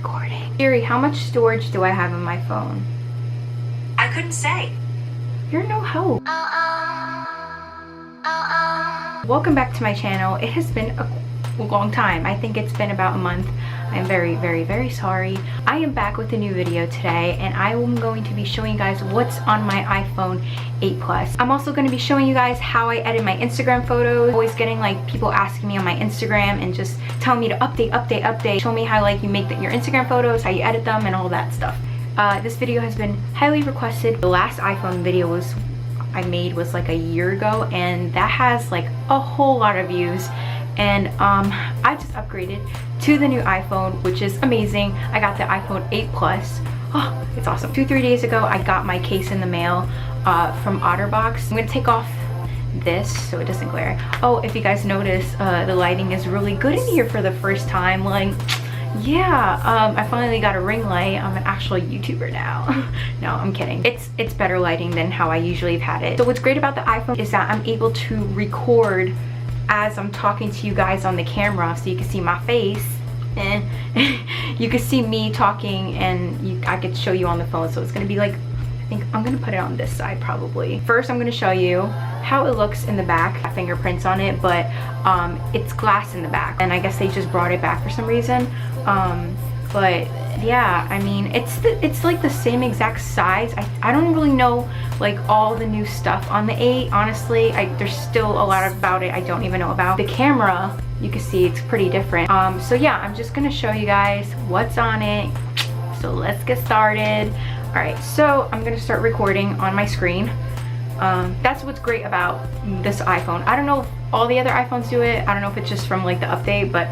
recording. Siri, how much storage do I have in my phone? I couldn't say. You're no help. Welcome back to my channel. It has been a long time. I think it's been about a month. I'm very sorry. I am back with a new video today, and I am going to be showing you guys what's on my iPhone 8 Plus. I'm also going to be showing you guys how I edit my Instagram photos. Always getting like people asking me on my Instagram and just telling me to update. Show me how like you make your Instagram photos, how you edit them, and all that stuff. This video has been highly requested. The last iPhone video I made was like a year ago, and that has like a whole lot of views. And I just upgraded to the new iPhone, which is amazing. I got the iPhone 8 Plus. Oh, it's awesome. 2-3 days ago, I got my case in the mail from OtterBox. I'm gonna take off this so it doesn't glare. Oh, if you guys notice, the lighting is really good in here for the first time. Like, yeah, I finally got a ring light. I'm an actual YouTuber now. No, I'm kidding. It's better lighting than how I usually have had it. So what's great about the iPhone is that I'm able to record as I'm talking to you guys on the camera, so you can see my face and you can see me talking, and I could show you on the phone. So it's gonna be like, I think I'm gonna put it on this side probably. First, I'm gonna show you how it looks in the back. Fingerprints on it, but it's glass in the back, and I guess they just brought it back for some reason. But yeah, I mean, it's like the same exact size. I don't really know like all the new stuff on the 8. Honestly, there's still a lot about it I don't even know about. The camera, you can see it's pretty different. So yeah, I'm just gonna show you guys what's on it. So let's get started. All right, so I'm gonna start recording on my screen. That's what's great about this iPhone. I don't know if all the other iPhones do it. I don't know if it's just from like the update, but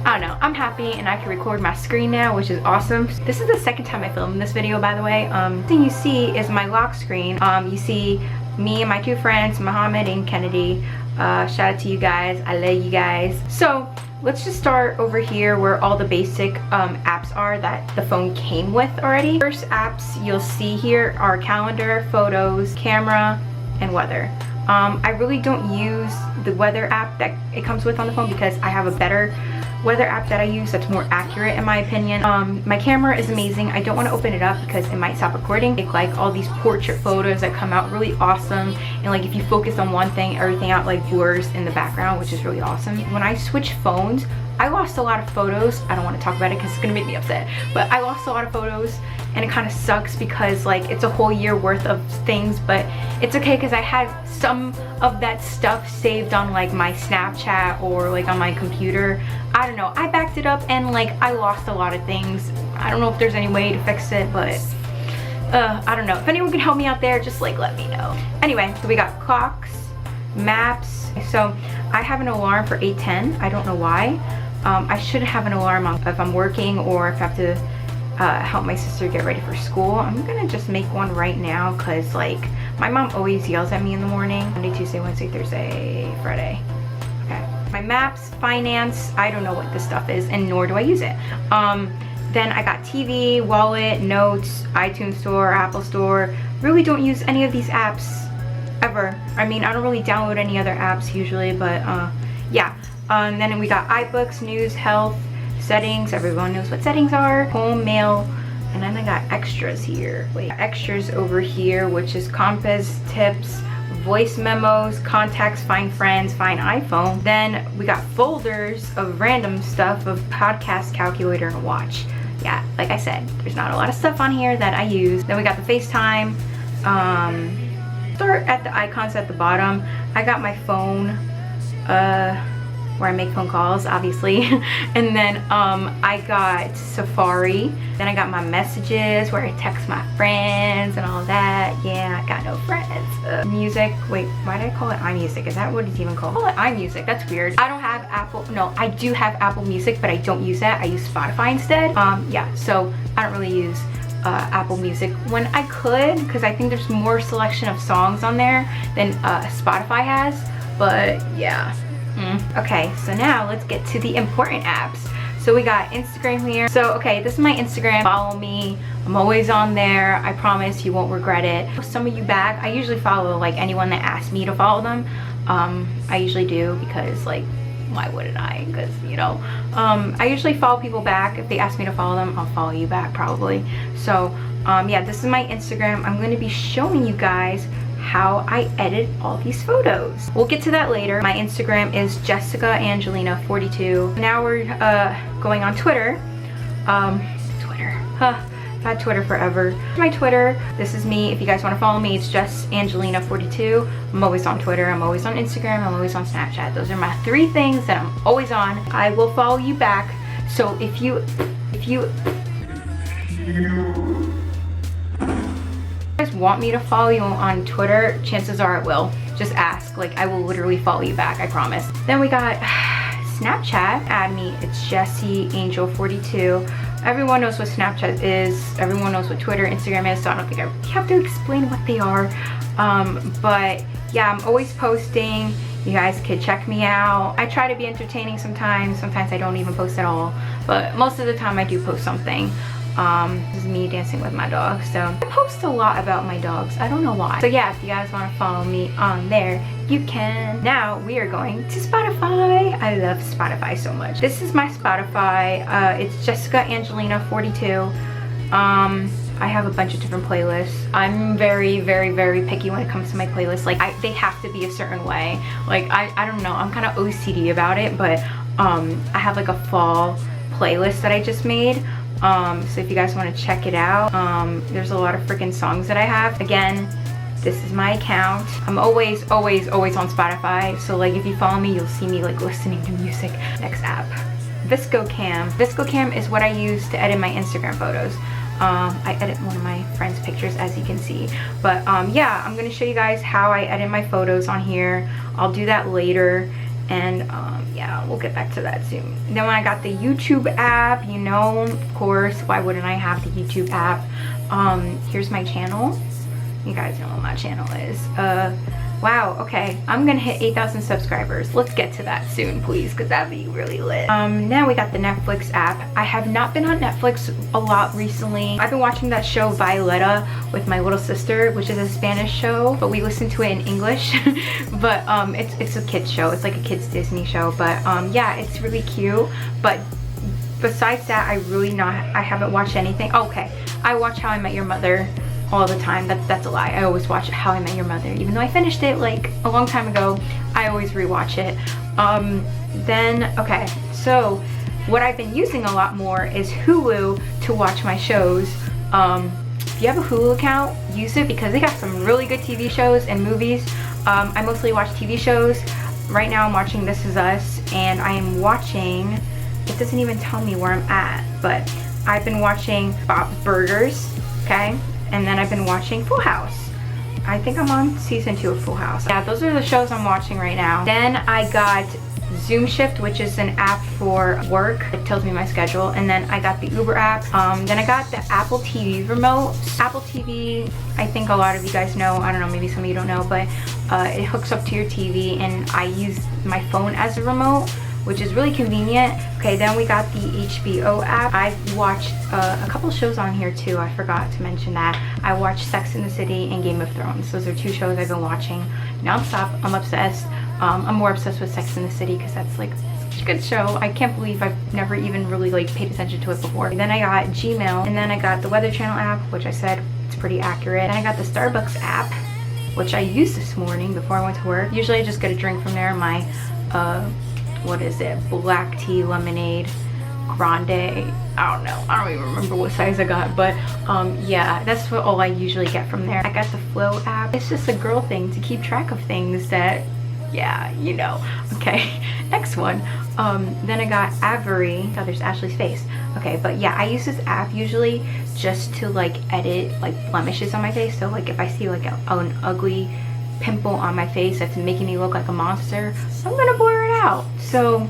I don't know. I'm happy, and I can record my screen now, which is awesome. This is the second time I filmed this video, by the way. The thing you see is my lock screen. You see me and my two friends, Mohammed and Kennedy. Shout out to you guys. I love you guys. So let's just start over here where all the basic apps are that the phone came with already. First apps you'll see here are calendar, photos, camera, and weather. I really don't use the weather app that it comes with on the phone because I have a better weather app that I use that's more accurate in my opinion. My camera is amazing. I don't want to open it up because it might stop recording. Like all these portrait photos that come out really awesome, and like if you focus on one thing, everything out like blurs in the background, which is really awesome. When I switch phones, I lost a lot of photos. I don't want to talk about it because it's gonna make me upset, but I lost a lot of photos, and it kind of sucks because like it's a whole year worth of things, but it's okay because I had some of that stuff saved on like my Snapchat or like on my computer. I don't know, I backed it up and like I lost a lot of things. I don't know if there's any way to fix it, but I don't know. If anyone can help me out there, just like let me know. Anyway, so we got clocks, maps. So I have an alarm for 8:10. I don't know why. I should have an alarm on if I'm working or if I have to help my sister get ready for school. I'm gonna just make one right now because like my mom always yells at me in the morning. Monday, Tuesday, Wednesday, Thursday, Friday. Okay. My maps, finance, I don't know what this stuff is, and nor do I use it. Then I got TV, wallet, notes, iTunes Store, Apple Store. Really don't use any of these apps ever. I mean, I don't really download any other apps usually, but yeah. And then we got iBooks, news, health, settings. Everyone knows what settings are. Home, mail, and then I got extras here. Wait, extras over here, which is compass, tips, voice memos, contacts, find friends, find iPhone. Then we got folders of random stuff, of podcast, calculator, and watch. Yeah, like I said, there's not a lot of stuff on here that I use. Then we got the FaceTime. Start at the icons at the bottom. I got my phone, where I make phone calls, obviously. And then I got Safari. Then I got my messages where I text my friends and all that. Yeah, I got no friends. Music, wait, why did I call it iMusic? Is that what it's even called? I call it iMusic, that's weird. I don't have Apple, no, I do have Apple Music, but I don't use that. I use Spotify instead. Yeah, so I don't really use Apple Music when I could, because I think there's more selection of songs on there than Spotify has, but yeah. Okay, so now let's get to the important apps. So we got Instagram here. So okay, this is my Instagram. Follow me. I'm always on there. I promise you won't regret it. Some of you back, I usually follow like anyone that asks me to follow them. I usually do because like why wouldn't I? Because, you know, I usually follow people back. If they ask me to follow them, I'll follow you back probably. So yeah, this is my Instagram. I'm going to be showing you guys how I edit all these photos. We'll get to that later. My Instagram is JessicaAngelina42. Now we're going on Twitter. I've had Twitter forever. My Twitter, this is me. If you guys want to follow me, it's just Angelina42. I'm always on Twitter, I'm always on Instagram, I'm always on Snapchat. Those are my 3 things that I'm always on. I will follow you back. So if you guys want me to follow you on Twitter, chances are I will. Just ask. Like, I will literally follow you back, I promise. Then we got Snapchat. Add me, it's JessieAngel42. Everyone knows what Snapchat is. Everyone knows what Twitter, Instagram is, so I don't think I have to explain what they are. But yeah, I'm always posting. You guys could check me out. I try to be entertaining sometimes. Sometimes I don't even post at all. But most of the time I do post something. This is me dancing with my dog. So I post a lot about my dogs. I don't know why. So yeah, if you guys want to follow me on there, you can. Now we are going to Spotify. I love Spotify so much. This is my Spotify. It's JessicaAngelina42. I have a bunch of different playlists. I'm very, very, very picky when it comes to my playlists. Like, they have to be a certain way. Like, I don't know. I'm kind of OCD about it, but I have like a fall playlist that I just made. So if you guys want to check it out, there's a lot of freaking songs that I have. Again, this is my account. I'm always on Spotify. So like, if you follow me, you'll see me like listening to music. Next app, VSCOcam. VSCOcam is what I use to edit my Instagram photos. I edit one of my friend's pictures, as you can see. But yeah, I'm gonna show you guys how I edit my photos on here. I'll do that later. And yeah, we'll get back to that soon. Then when I got the YouTube app, you know, of course, why wouldn't I have the YouTube app? Here's my channel. You guys know what my channel is. Wow, okay, I'm gonna hit 8,000 subscribers. Let's get to that soon, please, because that'd be really lit. Now we got the Netflix app. I have not been on Netflix a lot recently. I've been watching that show Violetta with my little sister, which is a Spanish show, but we listen to it in English. But it's a kids show. It's like a kids Disney show. But yeah, it's really cute. But besides that, I haven't watched anything. Okay, I watch How I Met Your Mother all the time. That's a lie. I always watch How I Met Your Mother. Even though I finished it like a long time ago, I always rewatch it. Then, okay, so what I've been using a lot more is Hulu to watch my shows. If you have a Hulu account, use it because they got some really good TV shows and movies. I mostly watch TV shows. Right now I'm watching This Is Us, and I am watching, it doesn't even tell me where I'm at, but I've been watching Bob's Burgers, okay? And then I've been watching Full House. I think I'm on season 2 of Full House. Yeah, those are the shows I'm watching right now. Then I got Zoom Shift, which is an app for work. It tells me my schedule. And then I got the Uber app. Then I got the Apple TV remote. Apple TV, I think a lot of you guys know. I don't know, maybe some of you don't know, but it hooks up to your TV, and I use my phone as a remote, which is really convenient. Okay, then we got the HBO app. I've watched a couple shows on here too. I forgot to mention that. I watched Sex and the City and Game of Thrones. Those are 2 shows I've been watching nonstop. I'm obsessed. I'm more obsessed with Sex and the City because that's like such a good show. I can't believe I've never even really like paid attention to it before. Then I got Gmail, and then I got the Weather Channel app, which I said it's pretty accurate. Then I got the Starbucks app, which I used this morning before I went to work. Usually I just get a drink from there. My what is it, black tea lemonade grande. I don't know, I don't even remember what size I got, but yeah, that's what all I usually get from there. I got the Flow app. It's just a girl thing to keep track of things that, yeah, you know. Okay, next one. Then I got Avery. Oh, there's Ashley's face. Okay, but yeah, I use this app usually just to like edit like blemishes on my face. So like if I see like an ugly pimple on my face that's making me look like a monster, I'm gonna blur it out. So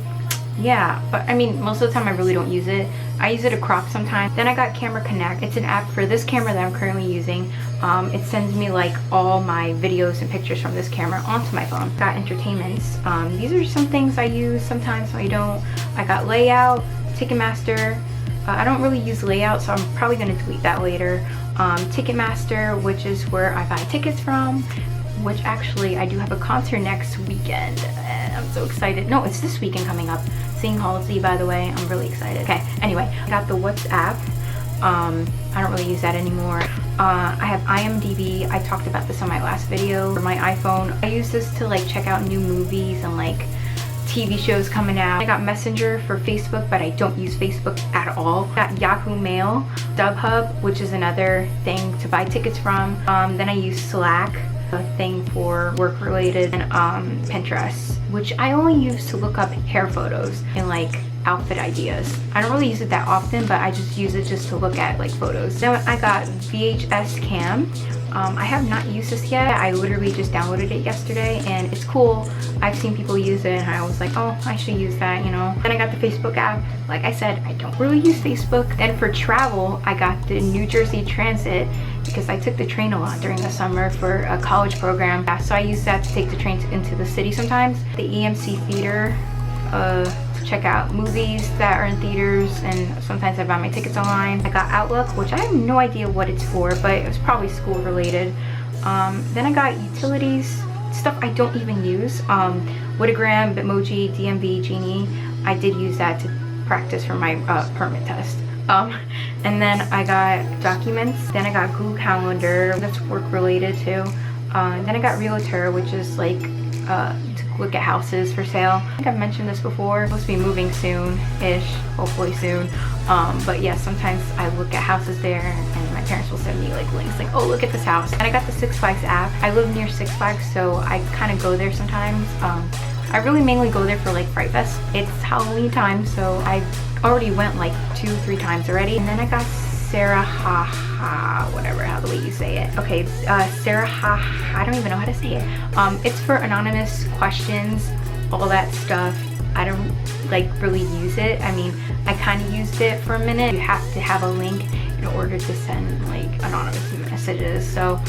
yeah, but I mean, most of the time I really don't use it. I use it to crop sometimes. Then I got Camera Connect. It's an app for this camera that I'm currently using. It sends me like all my videos and pictures from this camera onto my phone. Got Entertainments. These are some things I use sometimes, I don't. I got Layout, Ticketmaster. I don't really use Layout, so I'm probably gonna delete that later. Ticketmaster, which is where I buy tickets from. which actually I do have a concert next weekend. I'm so excited. No, it's this weekend coming up. Seeing Halsey, by the way. I'm really excited. Okay, anyway, I got the WhatsApp. I don't really use that anymore. I have IMDb. I talked about this on my last video. For my iPhone, I use this to like check out new movies and like TV shows coming out. I got Messenger for Facebook, but I don't use Facebook at all. Got Yahoo Mail, StubHub, which is another thing to buy tickets from. Then I use Slack, a thing for work related, and Pinterest, which I only use to look up hair photos and like outfit ideas. I don't really use it that often, but I just use it just to look at like photos. Then I got VSCOcam. I have not used this yet. I literally just downloaded it yesterday and it's cool. I've seen people use it and I was like, oh, I should use that, you know. Then I got the Facebook app. Like I said, I don't really use Facebook. Then for travel, I got the New Jersey Transit because I took the train a lot during the summer for a college program. So I use that to take the train into the city sometimes. The EMC Theater, to check out movies that are in theaters, and sometimes I buy my tickets online. I got Outlook, which I have no idea what it's for, but it was probably school related. Then I got utilities, stuff I don't even use. Witagram, Bitmoji, DMV, Genie. I did use that to practice for my permit test. And then I got documents. Then I got Google Calendar, that's work related too. Then I got Realtor, which is like to look at houses for sale. I think I've mentioned this before. I'm supposed to be moving soon-ish, hopefully soon. But yeah, sometimes I look at houses there and my parents will send me like links like, oh, look at this house. And I got the Six Flags app. I live near Six Flags, so I kind of go there sometimes. I really mainly go there for like Fright Fest. It's Halloween time, so I already went like 2-3 times already. And then I got Sarah whatever, how the way you say it. Okay, Sarah I don't even know how to say it. It's for anonymous questions, all that stuff. I don't like really use it. I mean, I kind of used it for a minute. You have to have a link in order to send like anonymous messages. So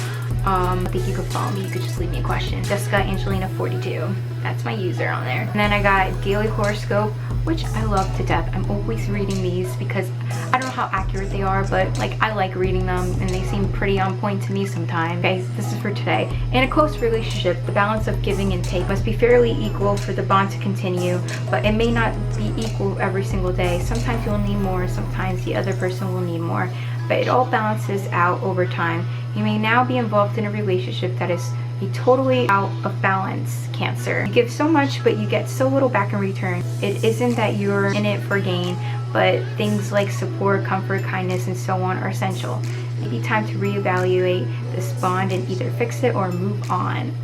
I think you could follow me. You could just leave me a question. Jessica Angelina 42. That's my user on there. And then I got Daily Horoscope, which I love to death. I'm always reading these because I don't know how accurate they are, but like I like reading them and they seem pretty on point to me sometimes. Okay, this is for today. In a close relationship, the balance of giving and take must be fairly equal for the bond to continue, but it may not be equal every single day. Sometimes you'll need more, sometimes the other person will need more, but it all balances out over time. You may now be involved in a relationship that is a totally out of balance, Cancer. You give so much, but you get so little back in return. It isn't that you're in it for gain, but things like support, comfort, kindness, and so on are essential. It may be time to reevaluate this bond and either fix it or move on.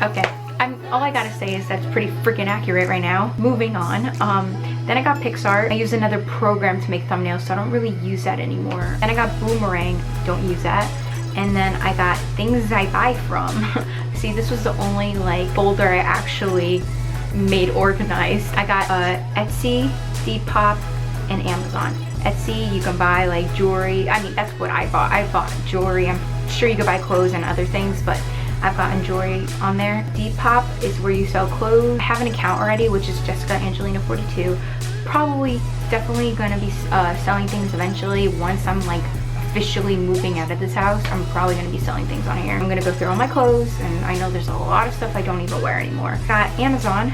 Okay, all I gotta say is that's pretty freaking accurate right now. Moving on. Then I got Pixar. I use another program to make thumbnails, so I don't really use that anymore. Then I got Boomerang. Don't use that. And then I got Things I Buy From. See, this was the only like folder I actually made organized. I got Etsy, Depop, and Amazon. Etsy, you can buy like jewelry. I mean, that's what I bought. I bought jewelry. I'm sure you could buy clothes and other things, but I've gotten jewelry on there. Depop is where you sell clothes. I have an account already, which is Jessica Angelina 42. Probably, definitely gonna be selling things eventually once I'm like officially moving out of this house. I'm probably gonna be selling things on here. I'm gonna go through all my clothes, and I know there's a lot of stuff I don't even wear anymore. Got Amazon.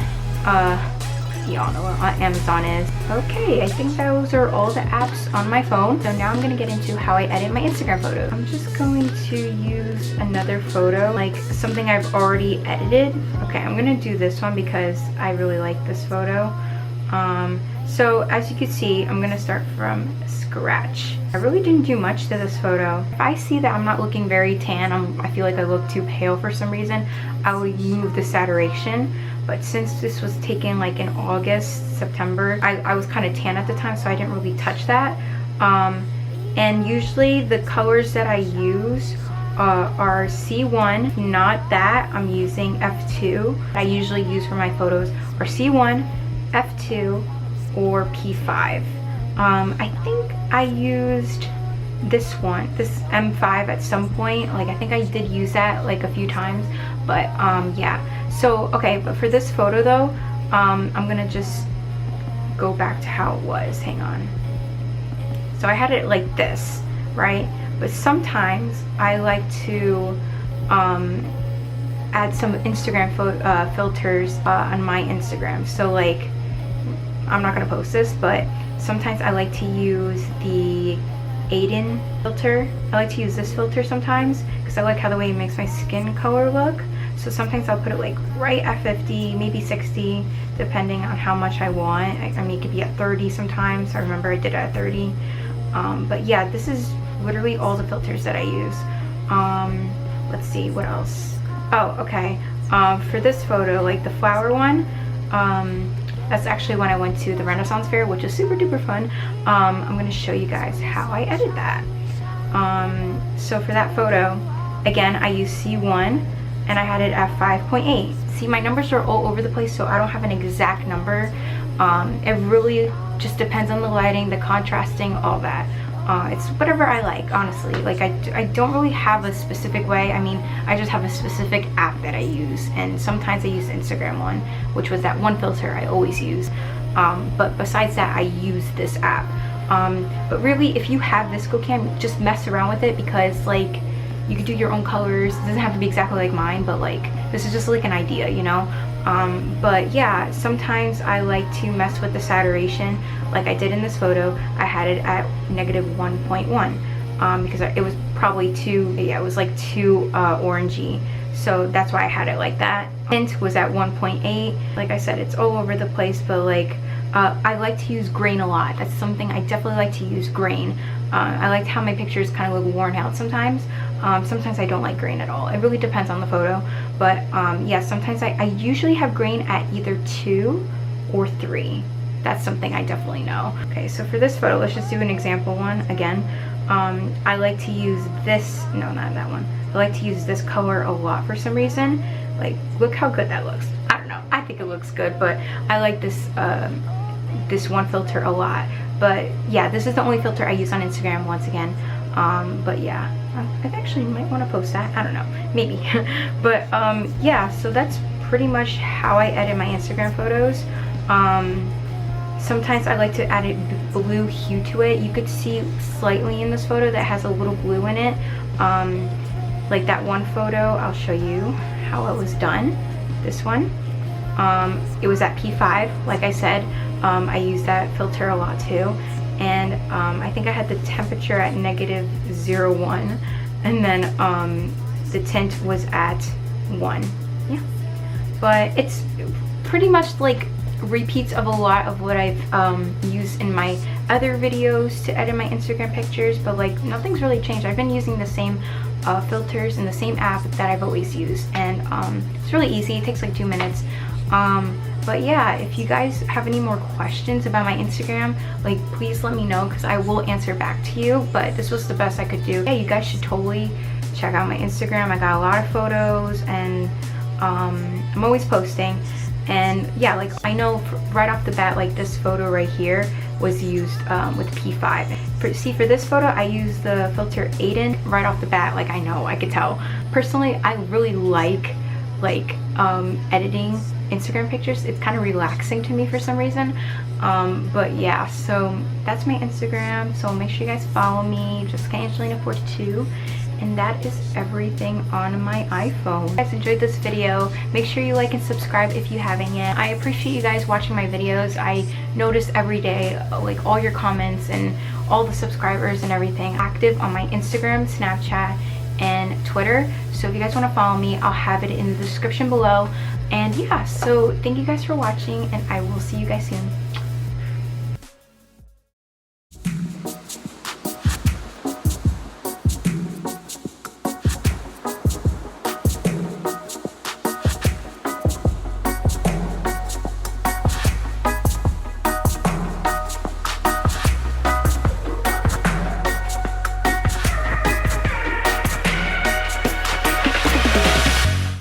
Y'all know what Amazon is. Okay, I think those are all the apps on my phone. So now I'm gonna get into how I edit my Instagram photos. I'm just going to use another photo, like something I've already edited. Okay, I'm gonna do this one because I really like this photo. So as you can see, I'm gonna start from scratch. I really didn't do much to this photo. If I see that I'm not looking very tan, I feel like I look too pale for some reason, I will move the saturation. But since this was taken like in August, September, I was kind of tan at the time, so I didn't really touch that. And usually the colors that I use are C1, not that. I'm using F2. I usually use for my photos are C1, F2, or P5. I think I used this one, this M5 at some point. Like I think I did use that like a few times, but yeah. So okay, but for this photo though, I'm gonna just go back to how it was. Hang on. So I had it like this, right? But sometimes I like to add some Instagram filters on my Instagram. So like, I'm not gonna post this, but sometimes I like to use the Aiden filter. I like to use this filter sometimes because I like how the way it makes my skin color look. So sometimes I'll put it like right at 50, maybe 60, depending on how much I want. I mean, it could be at 30 sometimes. I remember I did it at 30. But yeah, this is literally all the filters that I use. Let's see, what else? Oh, okay. For this photo, like the flower one, that's actually when I went to the Renaissance Fair, which is super duper fun. I'm gonna show you guys how I edit that. So for that photo, again, I used C1 and I had it at 5.8. See, my numbers are all over the place, so I don't have an exact number. It really just depends on the lighting, the contrasting, all that. It's whatever I like, honestly. Like, I don't really have a specific way. I mean, I just have a specific app that I use, and sometimes I use the Instagram one, which was that one filter I always use. But besides that, I use this app. But really, if you have VSCOcam, just mess around with it, because like, you could do your own colors. It doesn't have to be exactly like mine, but like, this is just like an idea, you know? But yeah, sometimes I like to mess with the saturation. Like I did in this photo, I had it at -1.1 because it was probably too, yeah, it was like too orangey. So that's why I had it like that. Tint was at 1.8. Like I said, it's all over the place, but like, I like to use grain a lot. That's something I definitely like to use, grain. I like how my pictures kind of look worn out sometimes. Sometimes I don't like grain at all. It really depends on the photo. But yeah, sometimes I usually have grain at either 2 or 3. That's something I definitely know. Okay, so for this photo, let's just do an example one again. I like to use this, no, not that one. I like to use this color a lot for some reason. Like, look how good that looks. I don't know, I think it looks good, but I like this this one filter a lot. But yeah, this is the only filter I use on Instagram, once again. But yeah, I actually might want to post that, I don't know, maybe. But yeah, so that's pretty much how I edit my Instagram photos. Sometimes I like to add a blue hue to it. You could see slightly in this photo that has a little blue in it. Like that one photo, I'll show you how it was done. This one, it was at P5, like I said. I use that filter a lot too. And I think I had the temperature at -0.1, and then the tint was at 1. Yeah, but it's pretty much like repeats of a lot of what I've used in my other videos to edit my Instagram pictures, but like nothing's really changed. I've been using the same filters in the same app that I've always used, and it's really easy. It takes like 2 minutes. But yeah, if you guys have any more questions about my Instagram, like, please let me know, because I will answer back to you. But this was the best I could do. Yeah, you guys should totally check out my Instagram. I got a lot of photos, and I'm always posting. And yeah, like, I know right off the bat, like this photo right here was used with P5. For this photo, I used the filter Aiden right off the bat. Like, I know, I could tell. Personally, I really like editing Instagram pictures. It's kind of relaxing to me for some reason. But yeah, so that's my Instagram. So make sure you guys follow me, Jessica Angelina 42. And that is everything on my iPhone. If you guys enjoyed this video, make sure you like and subscribe if you haven't yet. I appreciate you guys watching my videos. I notice every day, like, all your comments and all the subscribers and everything. Active on my Instagram, Snapchat, and Twitter. So if you guys want to follow me, I'll have it in the description below. And yeah, so thank you guys for watching, and I will see you guys soon.